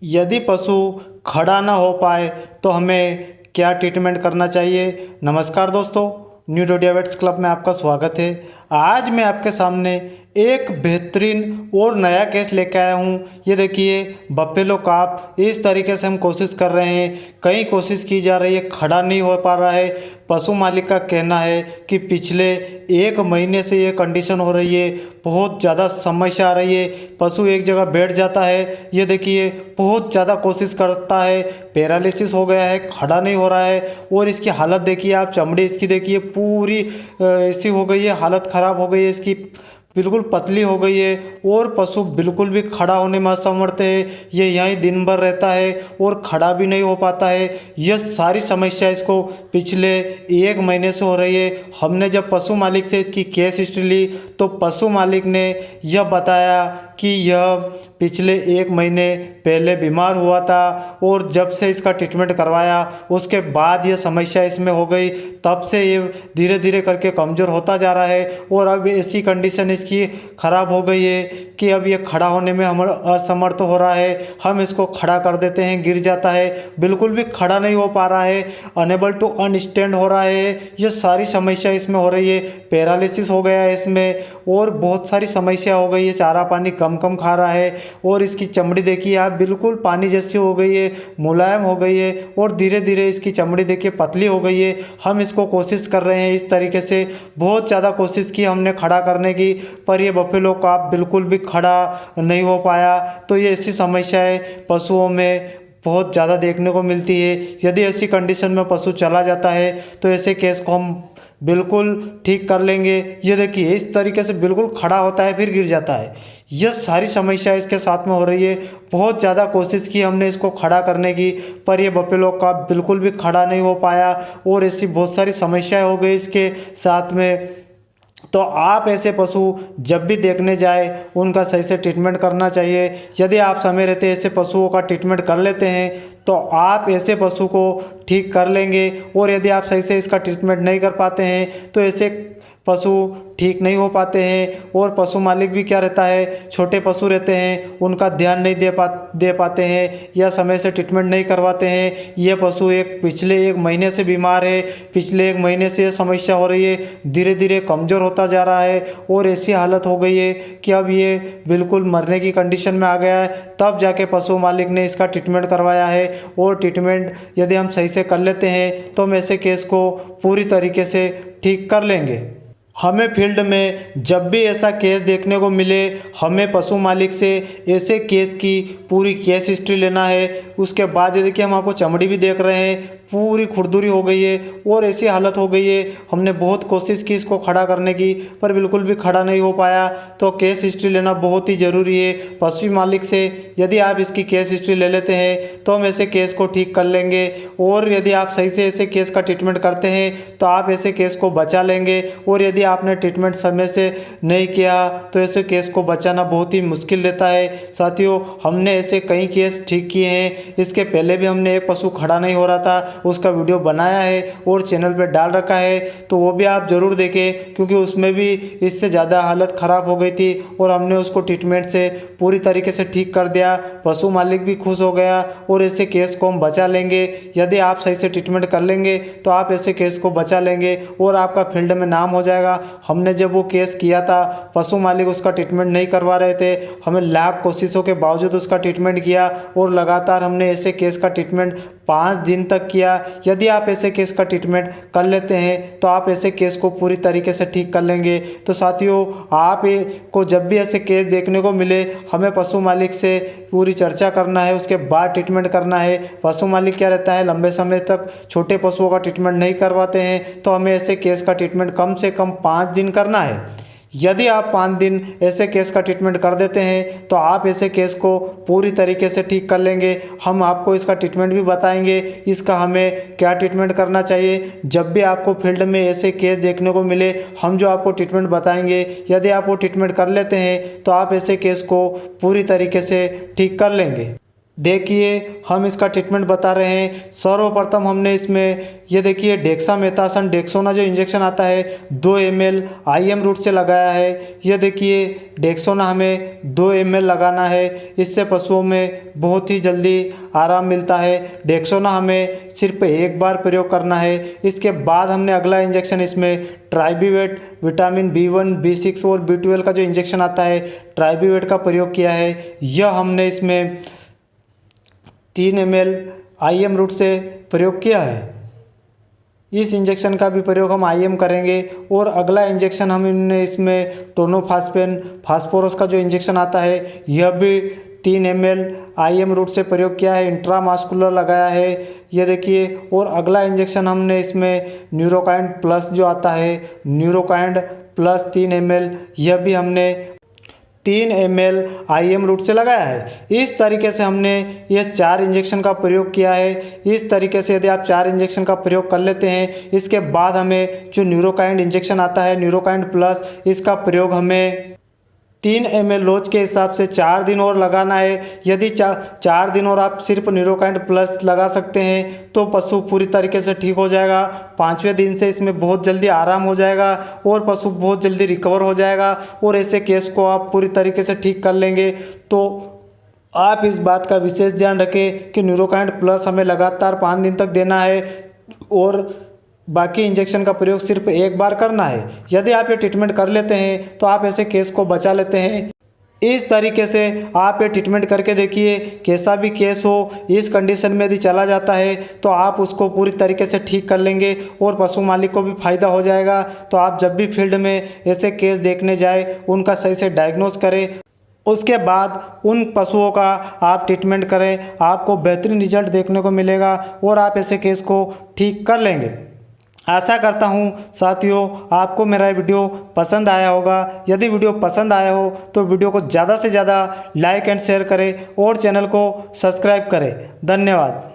यदि पशु खड़ा ना हो पाए तो हमें क्या ट्रीटमेंट करना चाहिए। नमस्कार दोस्तों, न्यू डोडिया वेट्स क्लब में आपका स्वागत है। आज मैं आपके सामने एक बेहतरीन और नया केस लेके आया हूँ। ये देखिए, बफेलो काफ इस तरीके से हम कोशिश कर रहे हैं, कई कोशिश की जा रही है, खड़ा नहीं हो पा रहा है। पशु मालिक का कहना है कि पिछले 1 महीने से ये कंडीशन हो रही है, बहुत ज़्यादा समस्या आ रही है। पशु एक जगह बैठ जाता है, ये देखिए बहुत ज़्यादा कोशिश करता है, पैरालिसिस हो गया है, खड़ा नहीं हो रहा है। और इसकी हालत देखिए आप, चमड़ी इसकी देखिए पूरी ऐसी हो गई है, हालत ख़राब हो गई है इसकी, बिल्कुल पतली हो गई है। और पशु बिल्कुल भी खड़ा होने में असमर्थ है, ये यहीं दिन भर रहता है और खड़ा भी नहीं हो पाता है। यह सारी समस्या इसको पिछले 1 महीने से हो रही है। हमने जब पशु मालिक से इसकी केस हिस्ट्री ली तो पशु मालिक ने यह बताया कि यह पिछले 1 महीने पहले बीमार हुआ था और जब से इसका ट्रीटमेंट करवाया उसके बाद यह समस्या इसमें हो गई, तब से ये धीरे धीरे करके कमज़ोर होता जा रहा है। और अब ऐसी कंडीशन इसकी ख़राब हो गई है कि अब ये खड़ा होने में हम असमर्थ हो रहा है। हम इसको खड़ा कर देते हैं, गिर जाता है, बिल्कुल भी खड़ा नहीं हो पा रहा है, अनेबल टू अनस्टैंड हो रहा है। ये सारी समस्या इसमें हो रही है, पैरालिसिस हो गया है इसमें और बहुत सारी समस्या हो गई है। चारा पानी कम कम खा रहा है और इसकी चमड़ी देखिए आप, बिल्कुल पानी जैसी हो गई है, मुलायम हो गई है और धीरे धीरे इसकी चमड़ी देखिए पतली हो गई है। हम इसको कोशिश कर रहे हैं इस तरीके से, बहुत ज़्यादा कोशिश की हमने खड़ा करने की, पर ये बफेलो काफ बिल्कुल भी खड़ा नहीं हो पाया। तो ये ऐसी समस्याएं पशुओं में बहुत ज़्यादा देखने को मिलती है। यदि ऐसी कंडीशन में पशु चला जाता है तो ऐसे केस को हम बिल्कुल ठीक कर लेंगे। ये देखिए इस तरीके से बिल्कुल खड़ा होता है फिर गिर जाता है। यह सारी समस्या इसके साथ में हो रही है। बहुत ज़्यादा कोशिश की हमने इसको खड़ा करने की, पर यह बफेलो काफ बिल्कुल भी खड़ा नहीं हो पाया और ऐसी बहुत सारी समस्याएं हो गई इसके साथ में। तो आप ऐसे पशु जब भी देखने जाए उनका सही से ट्रीटमेंट करना चाहिए। यदि आप समय रहते ऐसे पशुओं का ट्रीटमेंट कर लेते हैं तो आप ऐसे पशु को ठीक कर लेंगे। और यदि आप सही से इसका ट्रीटमेंट नहीं कर पाते हैं तो ऐसे पशु ठीक नहीं हो पाते हैं। और पशु मालिक भी क्या रहता है, छोटे पशु रहते हैं, उनका ध्यान नहीं दे पाते हैं या समय से ट्रीटमेंट नहीं करवाते हैं। ये पशु पिछले 1 महीने से बीमार है, पिछले 1 महीने से ये समस्या हो रही है, धीरे धीरे कमज़ोर होता जा रहा है और ऐसी हालत हो गई है कि अब ये बिल्कुल मरने की कंडीशन में आ गया है। तब जाके पशु मालिक ने इसका ट्रीटमेंट करवाया है। और ट्रीटमेंट यदि हम सही से कर लेते हैं तो हम ऐसे केस को पूरी तरीके से ठीक कर लेंगे। हमें फील्ड में जब भी ऐसा केस देखने को मिले, हमें पशु मालिक से ऐसे केस की पूरी केस हिस्ट्री लेना है। उसके बाद ये देखिए हम आपको चमड़ी भी देख रहे हैं, पूरी खुरदुरी हो गई है और ऐसी हालत हो गई है। हमने बहुत कोशिश की इसको खड़ा करने की, पर बिल्कुल भी खड़ा नहीं हो पाया। तो केस हिस्ट्री लेना बहुत ही ज़रूरी है पशु मालिक से। यदि आप इसकी केस हिस्ट्री ले लेते हैं तो हम ऐसे केस को ठीक कर लेंगे। और यदि आप सही से ऐसे केस का ट्रीटमेंट करते हैं तो आप ऐसे केस को बचा लेंगे। और यदि आपने ट्रीटमेंट समय से नहीं किया तो ऐसे केस को बचाना बहुत ही मुश्किल रहता है। साथियों, हमने ऐसे कई केस ठीक किए हैं। इसके पहले भी हमने एक पशु खड़ा नहीं हो रहा था, उसका वीडियो बनाया है और चैनल पे डाल रखा है, तो वो भी आप ज़रूर देखें, क्योंकि उसमें भी इससे ज़्यादा हालत ख़राब हो गई थी और हमने उसको ट्रीटमेंट से पूरी तरीके से ठीक कर दिया। पशु मालिक भी खुश हो गया और ऐसे केस को हम बचा लेंगे। यदि आप सही से ट्रीटमेंट कर लेंगे तो आप ऐसे केस को बचा लेंगे और आपका फील्ड में नाम हो जाएगा। हमने जब वो केस किया था, पशु मालिक उसका ट्रीटमेंट नहीं करवा रहे थे, हमें लाख कोशिशों के बावजूद उसका ट्रीटमेंट किया और लगातार हमने ऐसे केस का ट्रीटमेंट 5 दिन तक किया। यदि आप ऐसे केस का ट्रीटमेंट कर लेते हैं तो आप ऐसे केस को पूरी तरीके से ठीक कर लेंगे। तो साथियों, आप को जब भी ऐसे केस देखने को मिले, हमें पशु मालिक से पूरी चर्चा करना है, उसके बाद ट्रीटमेंट करना है। पशु मालिक क्या रहता है, लंबे समय तक छोटे पशुओं का ट्रीटमेंट नहीं करवाते हैं, तो हमें ऐसे केस का ट्रीटमेंट कम से कम 5 दिन करना है। यदि आप 5 दिन ऐसे केस का ट्रीटमेंट कर देते हैं तो आप ऐसे केस को पूरी तरीके से ठीक कर लेंगे। हम आपको इसका ट्रीटमेंट भी बताएंगे, इसका हमें क्या ट्रीटमेंट करना चाहिए। जब भी आपको फील्ड में ऐसे केस देखने को मिले, हम जो आपको ट्रीटमेंट बताएंगे, यदि आप वो ट्रीटमेंट कर लेते हैं तो आप ऐसे केस को पूरी तरीके से ठीक कर लेंगे। देखिए हम इसका ट्रीटमेंट बता रहे हैं। सर्वप्रथम हमने इसमें ये देखिए डेक्सामेथासोन डेक्सोना जो इंजेक्शन आता है 2 ml IM रूट से लगाया है। ये देखिए डेक्सोना हमें 2 ml लगाना है। इससे पशुओं में बहुत ही जल्दी आराम मिलता है। डेक्सोना हमें सिर्फ एक बार प्रयोग करना है। इसके बाद हमने अगला इंजेक्शन इसमें ट्राइबीवेट विटामिन B1 B6 और B12 का जो इंजेक्शन आता है ट्राइबीवेट का प्रयोग किया है। यह हमने इसमें 3 ml IM रूट से प्रयोग किया है। इस इंजेक्शन का भी प्रयोग हम IM करेंगे। और अगला इंजेक्शन हमने इसमें टोनोफास्फेन फास्फोरस का जो इंजेक्शन आता है यह भी 3 ml IM रूट से प्रयोग किया है, इंट्रामास्कुलर लगाया है। ये देखिए। और अगला इंजेक्शन हमने इसमें न्यूरोकाइंड प्लस जो आता है न्यूरोकाइंड प्लस 3 ml यह भी हमने 3 ml IM रूट से लगाया है। इस तरीके से हमने यह 4 इंजेक्शन का प्रयोग किया है। इस तरीके से यदि आप 4 इंजेक्शन का प्रयोग कर लेते हैं, इसके बाद हमें जो न्यूरोकाइंड इंजेक्शन आता है न्यूरोकाइंड प्लस, इसका प्रयोग हमें 3 ml रोज के हिसाब से 4 दिन और लगाना है। यदि 4 दिन और आप सिर्फ न्यूरोकाइंड प्लस लगा सकते हैं तो पशु पूरी तरीके से ठीक हो जाएगा। 5वें दिन से इसमें बहुत जल्दी आराम हो जाएगा और पशु बहुत जल्दी रिकवर हो जाएगा और ऐसे केस को आप पूरी तरीके से ठीक कर लेंगे। तो आप इस बात का विशेष ध्यान रखें कि न्यूरोकाइंड प्लस हमें लगातार 5 दिन तक देना है और बाकी इंजेक्शन का प्रयोग सिर्फ एक बार करना है। यदि आप ये ट्रीटमेंट कर लेते हैं तो आप ऐसे केस को बचा लेते हैं। इस तरीके से आप ये ट्रीटमेंट करके देखिए। कैसा भी केस हो, इस कंडीशन में यदि चला जाता है तो आप उसको पूरी तरीके से ठीक कर लेंगे और पशु मालिक को भी फायदा हो जाएगा। तो आप जब भी फील्ड में ऐसे केस देखने जाए उनका सही से डायग्नोस करें, उसके बाद उन पशुओं का आप ट्रीटमेंट करें। आपको बेहतरीन रिजल्ट देखने को मिलेगा और आप ऐसे केस को ठीक कर लेंगे। आशा करता हूँ साथियों आपको मेरा वीडियो पसंद आया होगा। यदि वीडियो पसंद आया हो तो वीडियो को ज़्यादा से ज़्यादा लाइक एंड शेयर करें और चैनल को सब्सक्राइब करें। धन्यवाद।